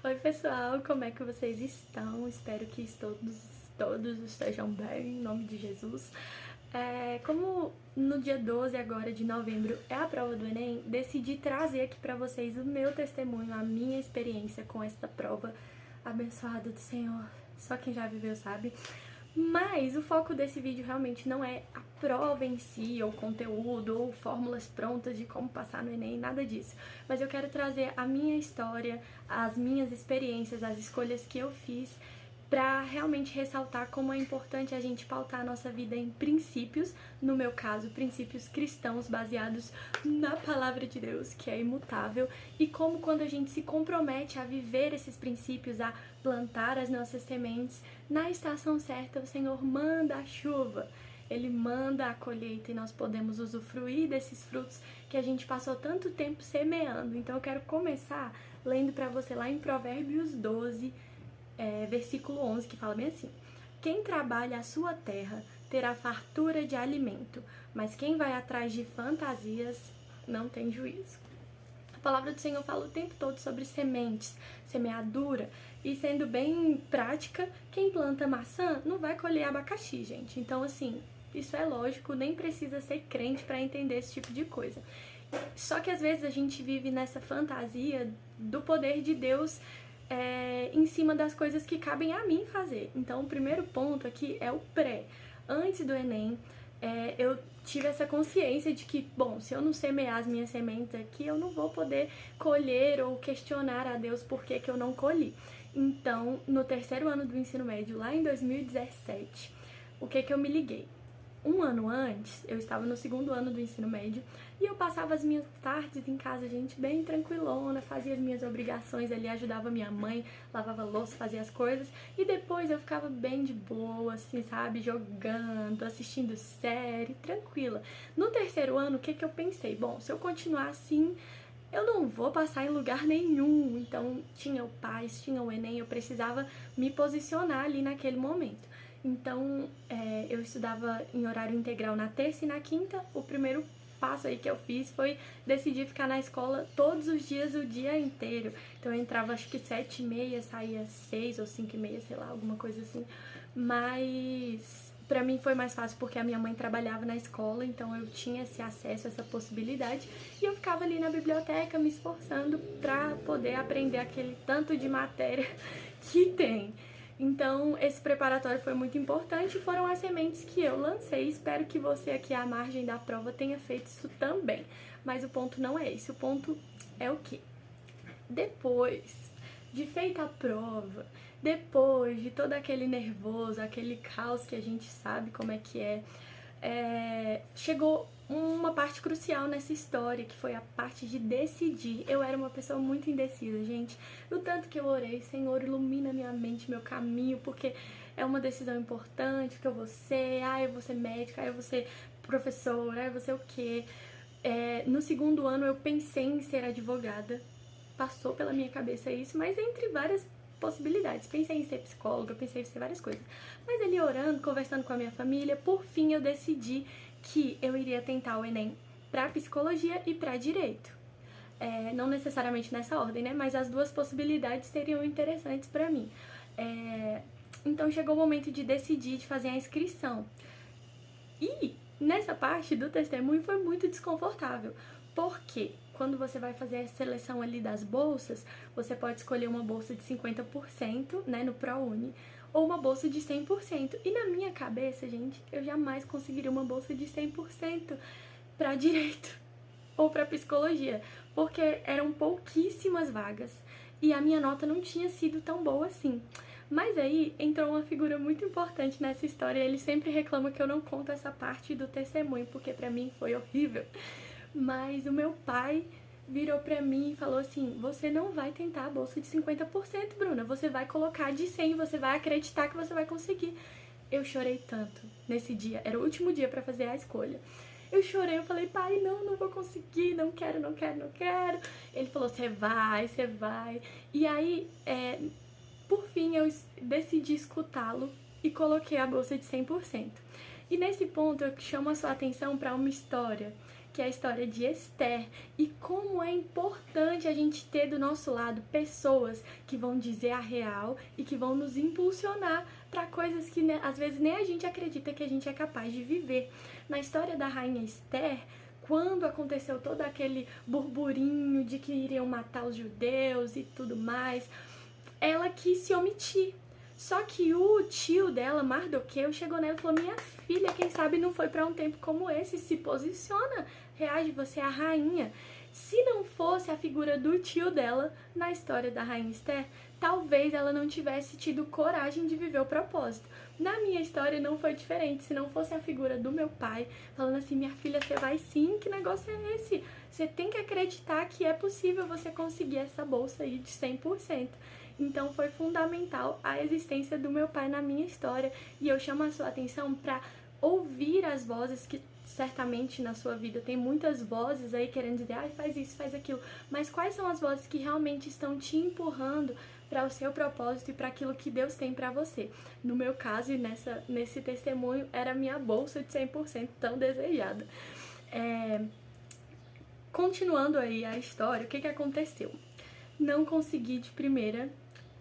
Oi pessoal, como é que vocês estão? Espero que todos estejam bem, em nome de Jesus. Como no dia 12 agora de novembro é a prova do Enem, decidi trazer aqui pra vocês o meu testemunho, a minha experiência com esta prova abençoada do Senhor. Só quem já viveu sabe. Mas o foco desse vídeo realmente não é a prova em si, ou conteúdo, ou fórmulas prontas de como passar no Enem, nada disso. Mas eu quero trazer a minha história, as minhas experiências, as escolhas que eu fiz, para realmente ressaltar como é importante a gente pautar a nossa vida em princípios, no meu caso, princípios cristãos baseados na palavra de Deus, que é imutável, e como quando a gente se compromete a viver esses princípios, a plantar as nossas sementes, na estação certa o Senhor manda a chuva. Ele manda a colheita e nós podemos usufruir desses frutos que a gente passou tanto tempo semeando. Então eu quero começar lendo para você lá em Provérbios 12, versículo 11, que fala bem assim: quem trabalha a sua terra terá fartura de alimento, mas quem vai atrás de fantasias não tem juízo. A palavra do Senhor fala o tempo todo sobre sementes, semeadura, e sendo bem prática, quem planta maçã não vai colher abacaxi, gente. Então, assim, isso é lógico, nem precisa ser crente para entender esse tipo de coisa. Só que às vezes a gente vive nessa fantasia do poder de Deus em cima das coisas que cabem a mim fazer. Então, o primeiro ponto aqui é o pré. Antes do Enem, eu tive essa consciência de que, bom, se eu não semear as minhas sementes aqui, eu não vou poder colher ou questionar a Deus por que eu não colhi. Então, no terceiro ano do ensino médio, lá em 2017, o que eu me liguei? Um ano antes, eu estava no segundo ano do ensino médio e eu passava as minhas tardes em casa, gente, bem tranquilona, fazia as minhas obrigações ali, ajudava minha mãe, lavava louça, fazia as coisas, e depois eu ficava bem de boa, assim, sabe, jogando, assistindo série, tranquila. No terceiro ano, o que eu pensei? Bom, se eu continuar assim, eu não vou passar em lugar nenhum. Então, tinha o PAS, tinha o Enem, eu precisava me posicionar ali naquele momento. Então, eu estudava em horário integral na terça e na quinta. O primeiro passo aí que eu fiz foi decidir ficar na escola todos os dias, o dia inteiro. Então, eu entrava acho que 7h30, saía 6 ou 5h30, sei lá, alguma coisa assim. Mas pra mim foi mais fácil porque a minha mãe trabalhava na escola, então eu tinha esse acesso, essa possibilidade, e eu ficava ali na biblioteca me esforçando pra poder aprender aquele tanto de matéria que tem. Então, esse preparatório foi muito importante e foram as sementes que eu lancei. Espero que você aqui à margem da prova tenha feito isso também. Mas o ponto não é esse, o ponto é o quê? Depois de feita a prova, depois de todo aquele nervoso, aquele caos que a gente sabe como é que chegou uma parte crucial nessa história, que foi a parte de decidir. Eu era uma pessoa muito indecisa, gente. O tanto que eu orei, Senhor, ilumina minha mente, meu caminho, porque é uma decisão importante, que eu vou ser, eu vou ser médica, eu vou ser professora, eu vou ser o quê? No segundo ano eu pensei em ser advogada, passou pela minha cabeça isso, mas entre várias possibilidades. Pensei em ser psicóloga, pensei em ser várias coisas. Mas ali orando, conversando com a minha família, por fim eu decidi que eu iria tentar o Enem para psicologia e para direito. Não necessariamente nessa ordem, né? Mas as duas possibilidades seriam interessantes para mim. Então chegou o momento de decidir, de fazer a inscrição. E nessa parte do testemunho foi muito desconfortável. Porque quando você vai fazer a seleção ali das bolsas, você pode escolher uma bolsa de 50%, né, no ProUni, ou uma bolsa de 100%. E na minha cabeça, gente, eu jamais conseguiria uma bolsa de 100% para direito ou para psicologia, porque eram pouquíssimas vagas e a minha nota não tinha sido tão boa assim. Mas aí entrou uma figura muito importante nessa história. Ele sempre reclama que eu não conto essa parte do testemunho, porque pra mim foi horrível. Mas o meu pai virou pra mim e falou assim: você não vai tentar a bolsa de 50%, Bruna, você vai colocar de 100%, você vai acreditar que você vai conseguir. Eu chorei tanto nesse dia, era o último dia pra fazer a escolha. Eu chorei, eu falei: pai, não vou conseguir, não quero. Ele falou: você vai. E aí, por fim, eu decidi escutá-lo e coloquei a bolsa de 100%. E nesse ponto eu chamo a sua atenção para uma história que é a história de Esther, e como é importante a gente ter do nosso lado pessoas que vão dizer a real e que vão nos impulsionar para coisas que às vezes nem a gente acredita que a gente é capaz de viver. Na história da rainha Esther, quando aconteceu todo aquele burburinho de que iriam matar os judeus e tudo mais, ela quis se omitir. Só que o tio dela, Mardoqueu, chegou nela e falou: minha filha, quem sabe não foi para um tempo como esse, se posiciona, reage, você é a rainha. Se não fosse a figura do tio dela na história da rainha Esther, talvez ela não tivesse tido coragem de viver o propósito. Na minha história não foi diferente. Se não fosse a figura do meu pai falando assim: minha filha, você vai sim, que negócio é esse? Você tem que acreditar que é possível você conseguir essa bolsa aí de 100%. Então foi fundamental a existência do meu pai na minha história, e eu chamo a sua atenção para ouvir as vozes que certamente na sua vida tem muitas vozes aí querendo dizer: ai, faz isso, faz aquilo, mas quais são as vozes que realmente estão te empurrando para o seu propósito e para aquilo que Deus tem para você? No meu caso, e nesse testemunho, era a minha bolsa de 100% tão desejada. Continuando aí a história, o que aconteceu? Não consegui de primeira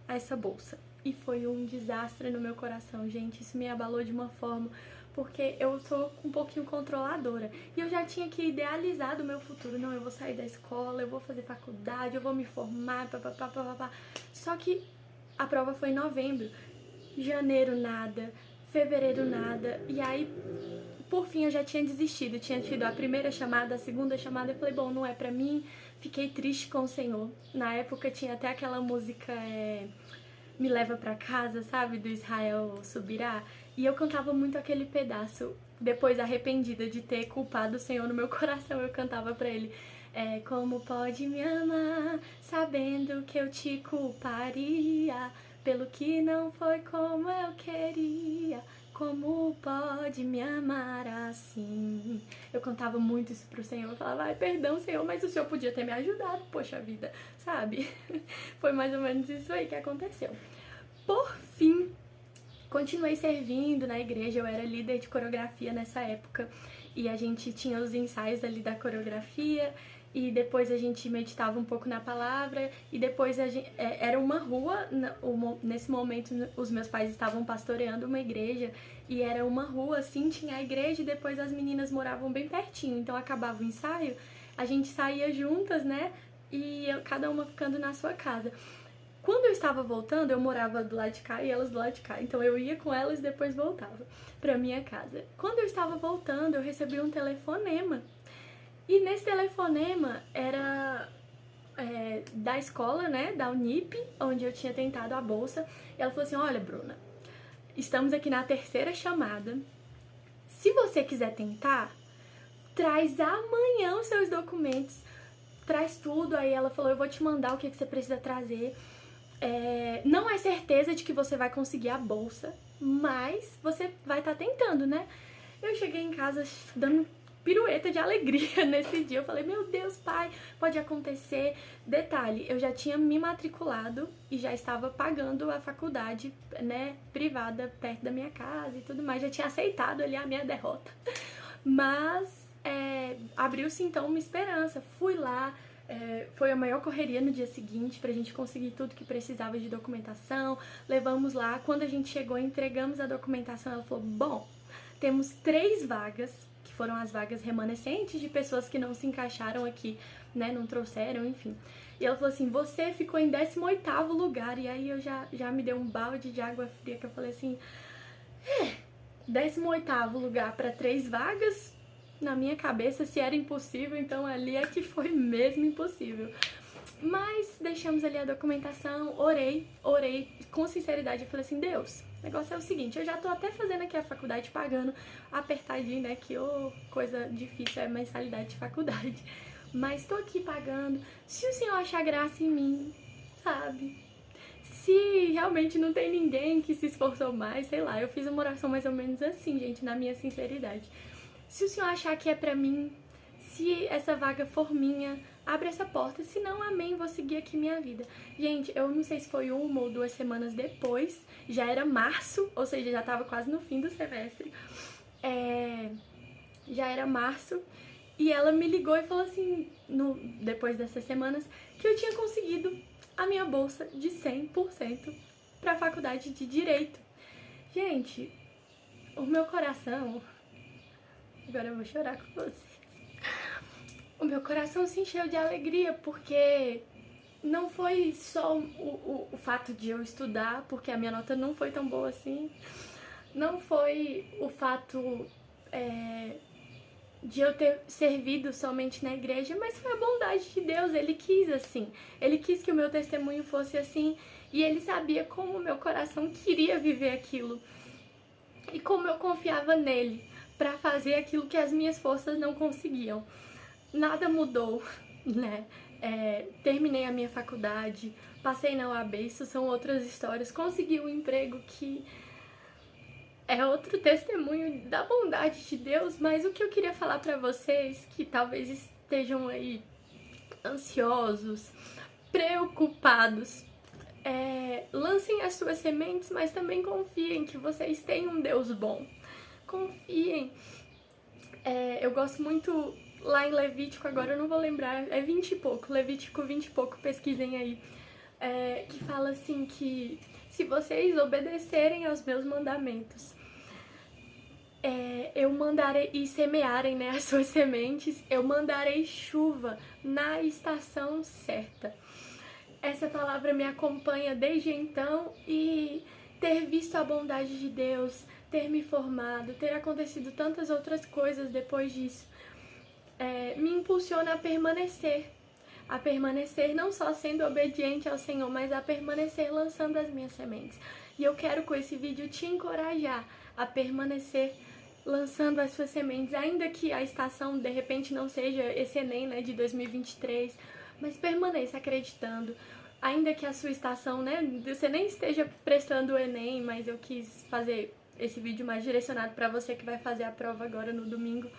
essa bolsa, e foi um desastre no meu coração, gente. Isso me abalou de uma forma, porque eu sou um pouquinho controladora, e eu já tinha que idealizar do meu futuro. Não, eu vou sair da escola, eu vou fazer faculdade, eu vou me formar, papapá. Só que a prova foi em novembro, janeiro nada, fevereiro nada, e aí por fim eu já tinha desistido. Tinha tido a primeira chamada, a segunda chamada, eu falei: bom, não é pra mim. Fiquei triste com o Senhor. Na época tinha até aquela música Me Leva Pra Casa, sabe? Do Israel Subirá. E eu cantava muito aquele pedaço. Depois, arrependida de ter culpado o Senhor no meu coração, eu cantava pra ele: como pode me amar, sabendo que eu te culparia, pelo que não foi como eu queria. Como pode me amar assim? Eu cantava muito isso pro Senhor. Eu falava: ai, perdão, Senhor, mas o Senhor podia ter me ajudado, poxa vida, sabe? Foi mais ou menos isso aí que aconteceu. Por fim, continuei servindo na igreja. Eu era líder de coreografia nessa época, e a gente tinha os ensaios ali da coreografia, e depois a gente meditava um pouco na palavra, e depois era uma rua. Nesse momento os meus pais estavam pastoreando uma igreja, e era uma rua assim, tinha a igreja e depois as meninas moravam bem pertinho, então acabava o ensaio, a gente saía juntas, né, e cada uma ficando na sua casa. Quando eu estava voltando, eu morava do lado de cá e elas do lado de cá, então eu ia com elas e depois voltava pra minha casa. Quando eu estava voltando, eu recebi um telefonema. E nesse telefonema era da escola, né, da Unip, onde eu tinha tentado a bolsa. E ela falou assim: olha, Bruna, estamos aqui na terceira chamada. Se você quiser tentar, traz amanhã os seus documentos, traz tudo. Aí ela falou: eu vou te mandar o que você precisa trazer. Não é certeza de que você vai conseguir a bolsa, mas você vai estar tentando, né? Eu cheguei em casa dando pirueta de alegria nesse dia. Eu falei: meu Deus, pai, pode acontecer. Detalhe, eu já tinha me matriculado e já estava pagando a faculdade, né, privada perto da minha casa e tudo mais. Já tinha aceitado ali a minha derrota. Mas abriu-se então uma esperança. Fui lá. Foi a maior correria no dia seguinte pra gente conseguir tudo que precisava de documentação. Levamos lá. Quando a gente chegou, entregamos a documentação. Ela falou: bom, temos 3 vagas, que foram as vagas remanescentes de pessoas que não se encaixaram aqui, né, não trouxeram, enfim. E ela falou assim: você ficou em 18º lugar. E aí eu já me deu um balde de água fria, que eu falei assim: 18º lugar para 3 vagas? Na minha cabeça, se era impossível, então ali é que foi mesmo impossível. Mas deixamos ali a documentação, orei com sinceridade. Eu falei assim: Deus, o negócio é o seguinte, eu já tô até fazendo aqui a faculdade, pagando apertadinho, né, que coisa difícil é mensalidade de faculdade. Mas tô aqui pagando. Se o Senhor achar graça em mim, sabe? Se realmente não tem ninguém que se esforçou mais, sei lá. Eu fiz uma oração mais ou menos assim, gente, na minha sinceridade. Se o Senhor achar que é pra mim, se essa vaga for minha, abre essa porta. Se não, amém, vou seguir aqui minha vida. Gente, eu não sei se foi 1 ou 2 semanas depois, já era março, ou seja, já tava quase no fim do semestre. Já era março, E ela me ligou e falou assim, depois dessas semanas, que eu tinha conseguido a minha bolsa de 100% para a faculdade de Direito. Gente, o meu coração... Agora eu vou chorar com vocês. O meu coração se encheu de alegria, porque não foi só o fato de eu estudar, porque a minha nota não foi tão boa assim. Não foi o fato de eu ter servido somente na igreja, mas foi a bondade de Deus. Ele quis assim. Ele quis que o meu testemunho fosse assim. E ele sabia como o meu coração queria viver aquilo. E como eu confiava nele para fazer aquilo que as minhas forças não conseguiam. Nada mudou, né? Terminei a minha faculdade, passei na UAB, isso são outras histórias. Consegui um emprego que é outro testemunho da bondade de Deus, mas o que eu queria falar pra vocês, que talvez estejam aí ansiosos, preocupados, lancem as suas sementes, mas também confiem que vocês têm um Deus bom. Confiem. Eu gosto muito lá em Levítico, agora eu não vou lembrar, é 20 e pouco, Levítico 20 e pouco, pesquisem aí, que fala assim que se vocês obedecerem aos meus mandamentos, eu mandarei, e semearem, né, as suas sementes, eu mandarei chuva na estação certa. Essa palavra me acompanha desde então, e ter visto a bondade de Deus, ter me formado, ter acontecido tantas outras coisas depois disso, me impulsiona a permanecer não só sendo obediente ao Senhor, mas a permanecer lançando as minhas sementes. E eu quero com esse vídeo te encorajar a permanecer lançando as suas sementes, ainda que a estação de repente não seja esse Enem, né, de 2023, mas permaneça acreditando. Ainda que a sua estação, né, você nem esteja prestando o Enem, mas eu quis fazer esse vídeo mais direcionado para você que vai fazer a prova agora no domingo.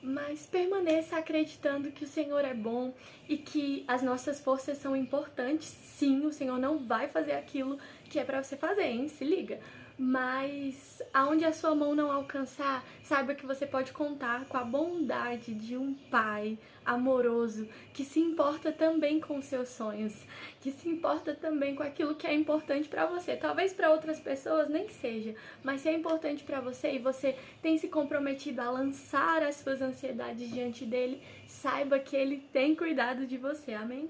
Mas permaneça acreditando que o Senhor é bom e que as nossas forças são importantes. Sim, o Senhor não vai fazer aquilo que é pra você fazer, hein? Se liga. Mas aonde a sua mão não alcançar, saiba que você pode contar com a bondade de um Pai amoroso que se importa também com os seus sonhos, que se importa também com aquilo que é importante pra você. Talvez pra outras pessoas nem seja, mas se é importante pra você e você tem se comprometido a lançar as suas ansiedades diante dele, saiba que ele tem cuidado de você, amém?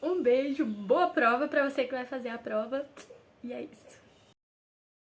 Um beijo, boa prova pra você que vai fazer a prova, e é isso.